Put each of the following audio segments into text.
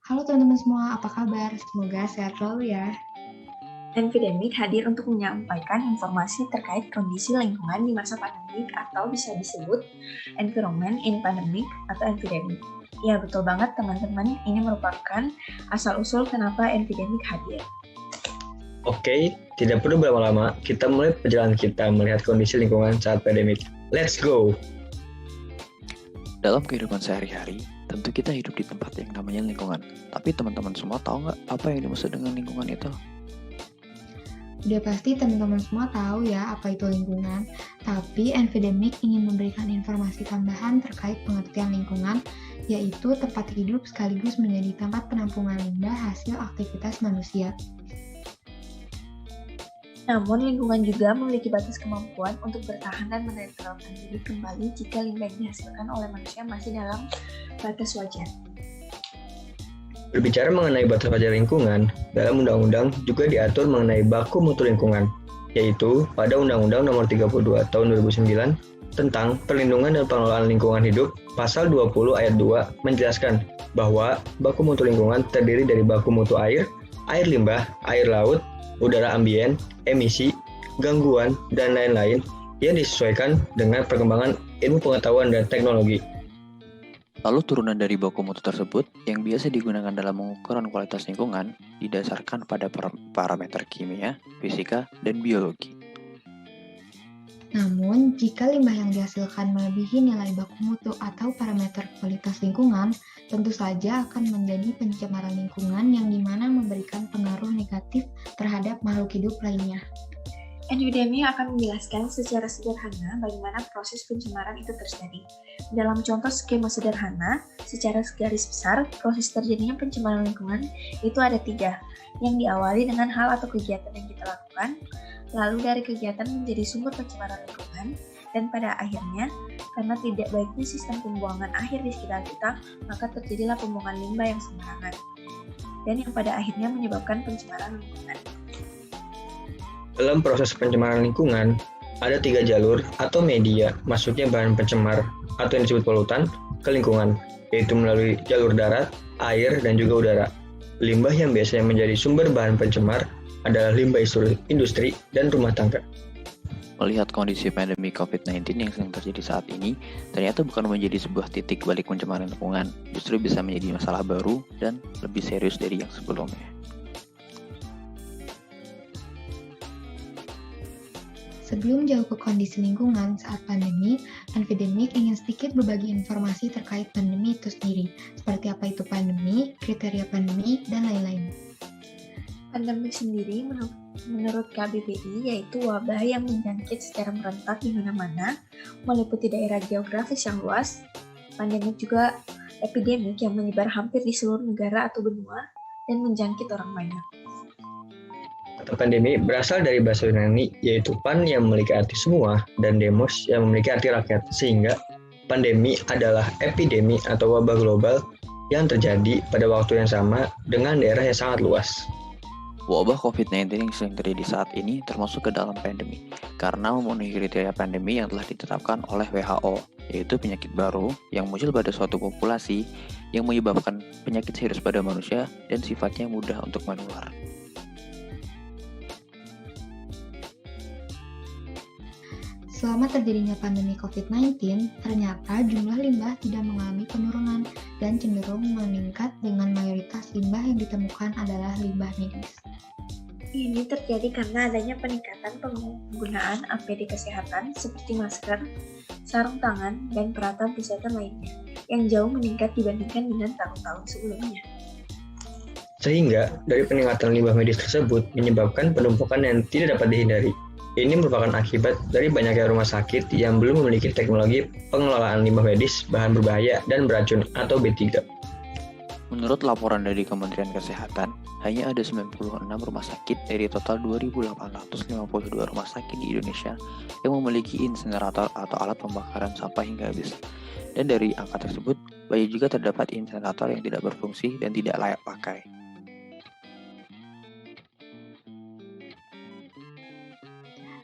Halo teman-teman semua, apa kabar? Semoga sehat selalu ya. Enfidemic hadir untuk menyampaikan informasi terkait kondisi lingkungan di masa pandemik atau bisa disebut environment in pandemic atau enfidemic. Ya betul banget teman-teman, ini merupakan asal-usul kenapa enfidemic hadir. Oke, tidak perlu berlama-lama, kita mulai perjalanan kita melihat kondisi lingkungan saat pandemik. Let's go! Dalam kehidupan sehari-hari, tentu kita hidup di tempat yang namanya lingkungan. Tapi teman-teman semua tahu nggak apa yang dimaksud dengan lingkungan itu? Udah pasti teman-teman semua tahu ya apa itu lingkungan, tapi Enfidemic ingin memberikan informasi tambahan terkait pengertian lingkungan, yaitu tempat hidup sekaligus menjadi tempat penampungan limbah hasil aktivitas manusia. Namun lingkungan juga memiliki batas kemampuan untuk bertahan dan menetralkan diri kembali jika limbah yang dihasilkan oleh manusia masih dalam batas wajar. Berbicara mengenai batas wajar lingkungan, dalam undang-undang juga diatur mengenai baku mutu lingkungan, yaitu pada Undang-Undang Nomor 32 Tahun 2009 tentang Perlindungan dan Pengelolaan Lingkungan Hidup, Pasal 20 Ayat 2 menjelaskan bahwa baku mutu lingkungan terdiri dari baku mutu air limbah, air laut, udara ambien, emisi, gangguan, dan lain-lain yang disesuaikan dengan perkembangan ilmu pengetahuan dan teknologi. Lalu turunan dari baku mutu tersebut yang biasa digunakan dalam pengukuran kualitas lingkungan didasarkan pada parameter kimia, fisika, dan biologi. Namun, jika limbah yang dihasilkan melebihi nilai baku mutu atau parameter kualitas lingkungan, tentu saja akan menjadi pencemaran lingkungan yang dimana memberikan pengaruh negatif terhadap makhluk hidup lainnya. Enfidemic akan menjelaskan secara sederhana bagaimana proses pencemaran itu terjadi. Dalam contoh skema sederhana, secara garis besar, proses terjadinya pencemaran lingkungan itu ada 3, yang diawali dengan hal atau kegiatan yang kita lakukan, lalu dari kegiatan menjadi sumber pencemaran lingkungan, dan pada akhirnya, karena tidak baiknya sistem pembuangan akhir di sekitar kita, maka terjadilah pembuangan limbah yang sembarangan, dan yang pada akhirnya menyebabkan pencemaran lingkungan. Dalam proses pencemaran lingkungan, ada 3 jalur atau media masuknya bahan pencemar atau yang disebut polutan ke lingkungan, yaitu melalui jalur darat, air, dan juga udara. Limbah yang biasanya menjadi sumber bahan pencemar adalah limbah industri dan rumah tangga. Melihat kondisi pandemi COVID-19 yang sedang terjadi saat ini, ternyata bukan menjadi sebuah titik balik pencemaran lingkungan, justru bisa menjadi masalah baru dan lebih serius dari yang sebelumnya. Sebelum jauh ke kondisi lingkungan saat pandemi, Enfidemic ingin sedikit berbagi informasi terkait pandemi itu sendiri, seperti apa itu pandemi, kriteria pandemi, dan lain-lain. Pandemi sendiri menurut KBBI yaitu wabah yang menjangkit secara merentak di mana-mana, meliputi daerah geografis yang luas. Pandemi juga epidemik yang menyebar hampir di seluruh negara atau benua dan menjangkit orang banyak. Kata pandemi berasal dari bahasa Yunani, yaitu pan yang memiliki arti semua dan demos yang memiliki arti rakyat, sehingga pandemi adalah epidemi atau wabah global yang terjadi pada waktu yang sama dengan daerah yang sangat luas. Wabah COVID-19 yang sedang terjadi saat ini termasuk ke dalam pandemi, karena memenuhi kriteria pandemi yang telah ditetapkan oleh WHO, yaitu penyakit baru yang muncul pada suatu populasi yang menyebabkan penyakit serius pada manusia dan sifatnya mudah untuk menular. Selama terjadinya pandemi COVID-19, ternyata jumlah limbah tidak mengalami penurunan dan cenderung meningkat dengan mayoritas limbah yang ditemukan adalah limbah medis. Ini terjadi karena adanya peningkatan penggunaan APD kesehatan seperti masker, sarung tangan, dan peralatan kesehatan lainnya yang jauh meningkat dibandingkan dengan tahun-tahun sebelumnya. Sehingga dari peningkatan limbah medis tersebut menyebabkan penumpukan yang tidak dapat dihindari. Ini merupakan akibat dari banyaknya rumah sakit yang belum memiliki teknologi pengelolaan limbah medis, bahan berbahaya, dan beracun atau B3. Menurut laporan dari Kementerian Kesehatan, hanya ada 96 rumah sakit dari total 2.852 rumah sakit di Indonesia yang memiliki insinerator atau alat pembakaran sampah hingga habis. Dan dari angka tersebut, banyak juga terdapat insinerator yang tidak berfungsi dan tidak layak pakai.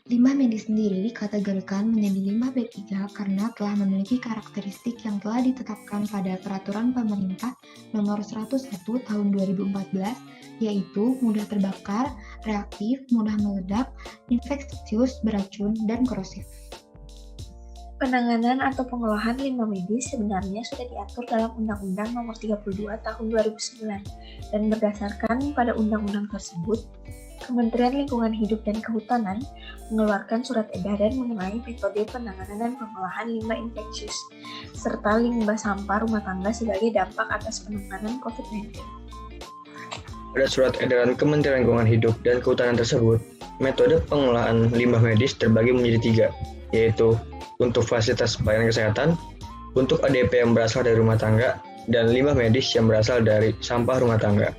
Limbah medis sendiri dikategorikan menjadi limbah B3 karena telah memiliki karakteristik yang telah ditetapkan pada peraturan pemerintah nomor 101 tahun 2014, yaitu mudah terbakar, reaktif, mudah meledak, infeksius, beracun, dan korosif. Penanganan atau pengolahan limbah medis sebenarnya sudah diatur dalam Undang-Undang Nomor 32 Tahun 2009 dan berdasarkan pada undang-undang tersebut, Kementerian Lingkungan Hidup dan Kehutanan mengeluarkan surat edaran mengenai metode penanganan dan pengolahan limbah infeksius serta limbah sampah rumah tangga sebagai dampak atas penanganan COVID-19. Pada surat edaran Kementerian Lingkungan Hidup dan Kehutanan tersebut, metode pengolahan limbah medis terbagi menjadi 3, yaitu untuk fasilitas pelayanan kesehatan, untuk ADP yang berasal dari rumah tangga, dan limbah medis yang berasal dari sampah rumah tangga.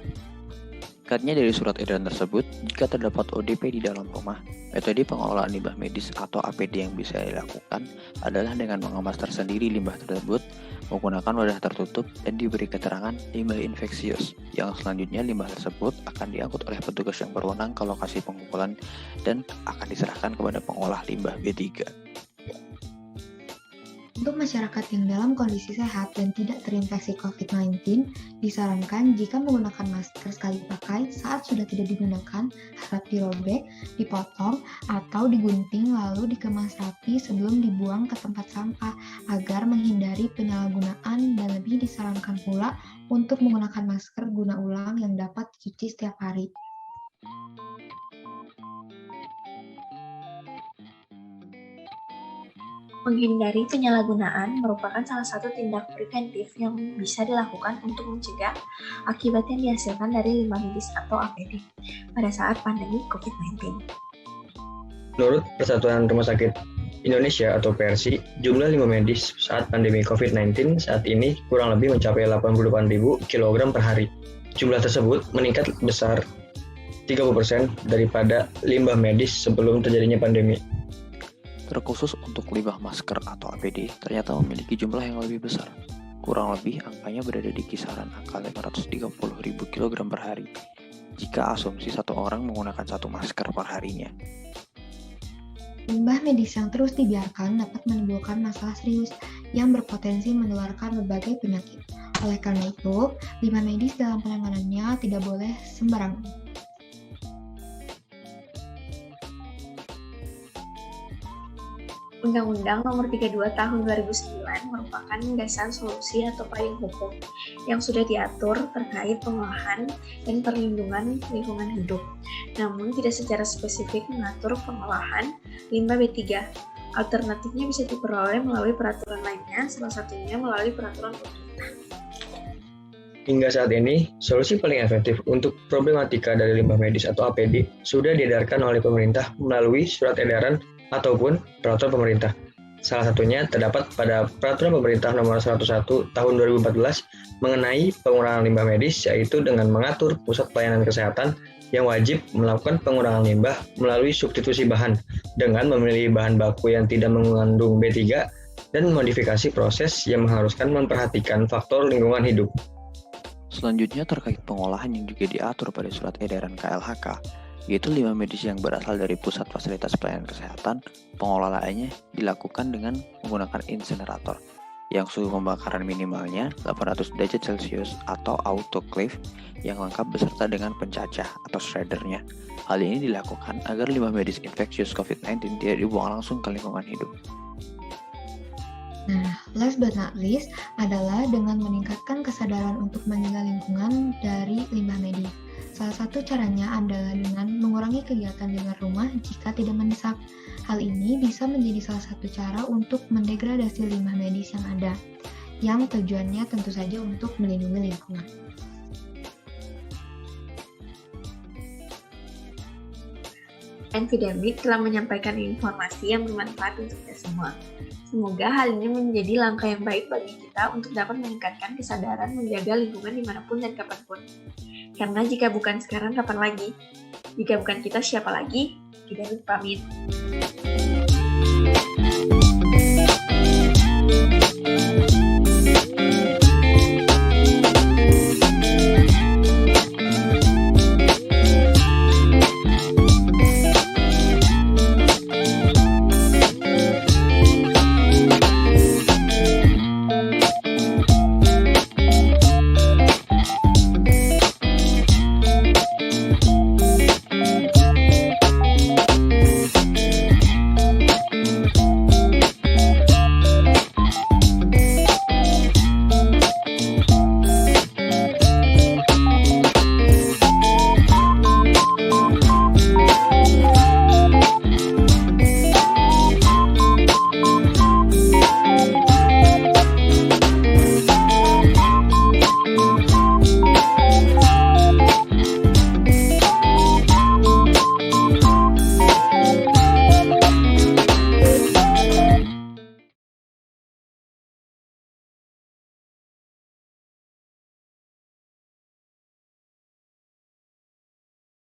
Katanya dari surat edaran tersebut, jika terdapat ODP di dalam rumah, metode pengolahan limbah medis atau APD yang bisa dilakukan adalah dengan mengemas tersendiri limbah tersebut, menggunakan wadah tertutup, dan diberi keterangan limbah infeksius, yang selanjutnya limbah tersebut akan diangkut oleh petugas yang berwenang ke lokasi pengumpulan dan akan diserahkan kepada pengolah limbah B3. Untuk masyarakat yang dalam kondisi sehat dan tidak terinfeksi COVID-19, disarankan jika menggunakan masker sekali pakai saat sudah tidak digunakan, harap dirobek, dipotong, atau digunting lalu dikemas rapi sebelum dibuang ke tempat sampah agar menghindari penyalahgunaan, dan lebih disarankan pula untuk menggunakan masker guna ulang yang dapat dicuci setiap hari. Menghindari penyalahgunaan merupakan salah satu tindak preventif yang bisa dilakukan untuk mencegah akibat yang dihasilkan dari limbah medis atau APD pada saat pandemi COVID-19. Menurut Persatuan Rumah Sakit Indonesia atau PRSI, jumlah limbah medis saat pandemi COVID-19 saat ini kurang lebih mencapai 88.000 kg per hari. Jumlah tersebut meningkat besar 30% daripada limbah medis sebelum terjadinya pandemi. Terkhusus untuk limbah masker atau APD ternyata memiliki jumlah yang lebih besar. Kurang lebih angkanya berada di kisaran angka 530.000 kg per hari, jika asumsi satu orang menggunakan satu masker per harinya. Limbah medis yang terus dibiarkan dapat menimbulkan masalah serius yang berpotensi menularkan berbagai penyakit. Oleh karena itu, limbah medis dalam penanganannya tidak boleh sembarangan. Undang-Undang Nomor 32 Tahun 2009 merupakan dasar solusi atau payung hukum yang sudah diatur terkait pengolahan dan perlindungan lingkungan hidup, namun tidak secara spesifik mengatur pengolahan limbah B3. Alternatifnya bisa diperoleh melalui peraturan lainnya, salah satunya melalui peraturan pemerintah. Hingga saat ini, solusi paling efektif untuk problematika dari limbah medis atau APD sudah diedarkan oleh pemerintah melalui surat edaran ataupun peraturan pemerintah. Salah satunya terdapat pada Peraturan Pemerintah Nomor 101 Tahun 2014 mengenai pengurangan limbah medis, yaitu dengan mengatur pusat pelayanan kesehatan yang wajib melakukan pengurangan limbah melalui substitusi bahan dengan memilih bahan baku yang tidak mengandung B3 dan modifikasi proses yang mengharuskan memperhatikan faktor lingkungan hidup. Selanjutnya terkait pengolahan yang juga diatur pada surat edaran KLHK, yaitu limbah medis yang berasal dari pusat fasilitas pelayanan kesehatan, pengelolaannya dilakukan dengan menggunakan insinerator yang suhu pembakaran minimalnya 800 derajat Celcius atau autoclave yang lengkap beserta dengan pencacah atau shreddernya. Hal ini dilakukan agar limbah medis infeksius COVID-19 tidak dibuang langsung ke lingkungan hidup. Nah, last but not least adalah dengan meningkatkan kesadaran untuk menjaga lingkungan dari limbah medis. Salah satu caranya adalah dengan mengurangi kegiatan di luar rumah jika tidak mendesak. Hal ini bisa menjadi salah satu cara untuk mendegradasi limbah medis yang ada, yang tujuannya tentu saja untuk melindungi lingkungan. Enfidemic telah menyampaikan informasi yang bermanfaat untuk kita semua. Semoga hal ini menjadi langkah yang baik bagi kita untuk dapat meningkatkan kesadaran menjaga lingkungan dimanapun dan kapanpun. Karena jika bukan sekarang, kapan lagi? Jika bukan kita, siapa lagi? Kita pamit.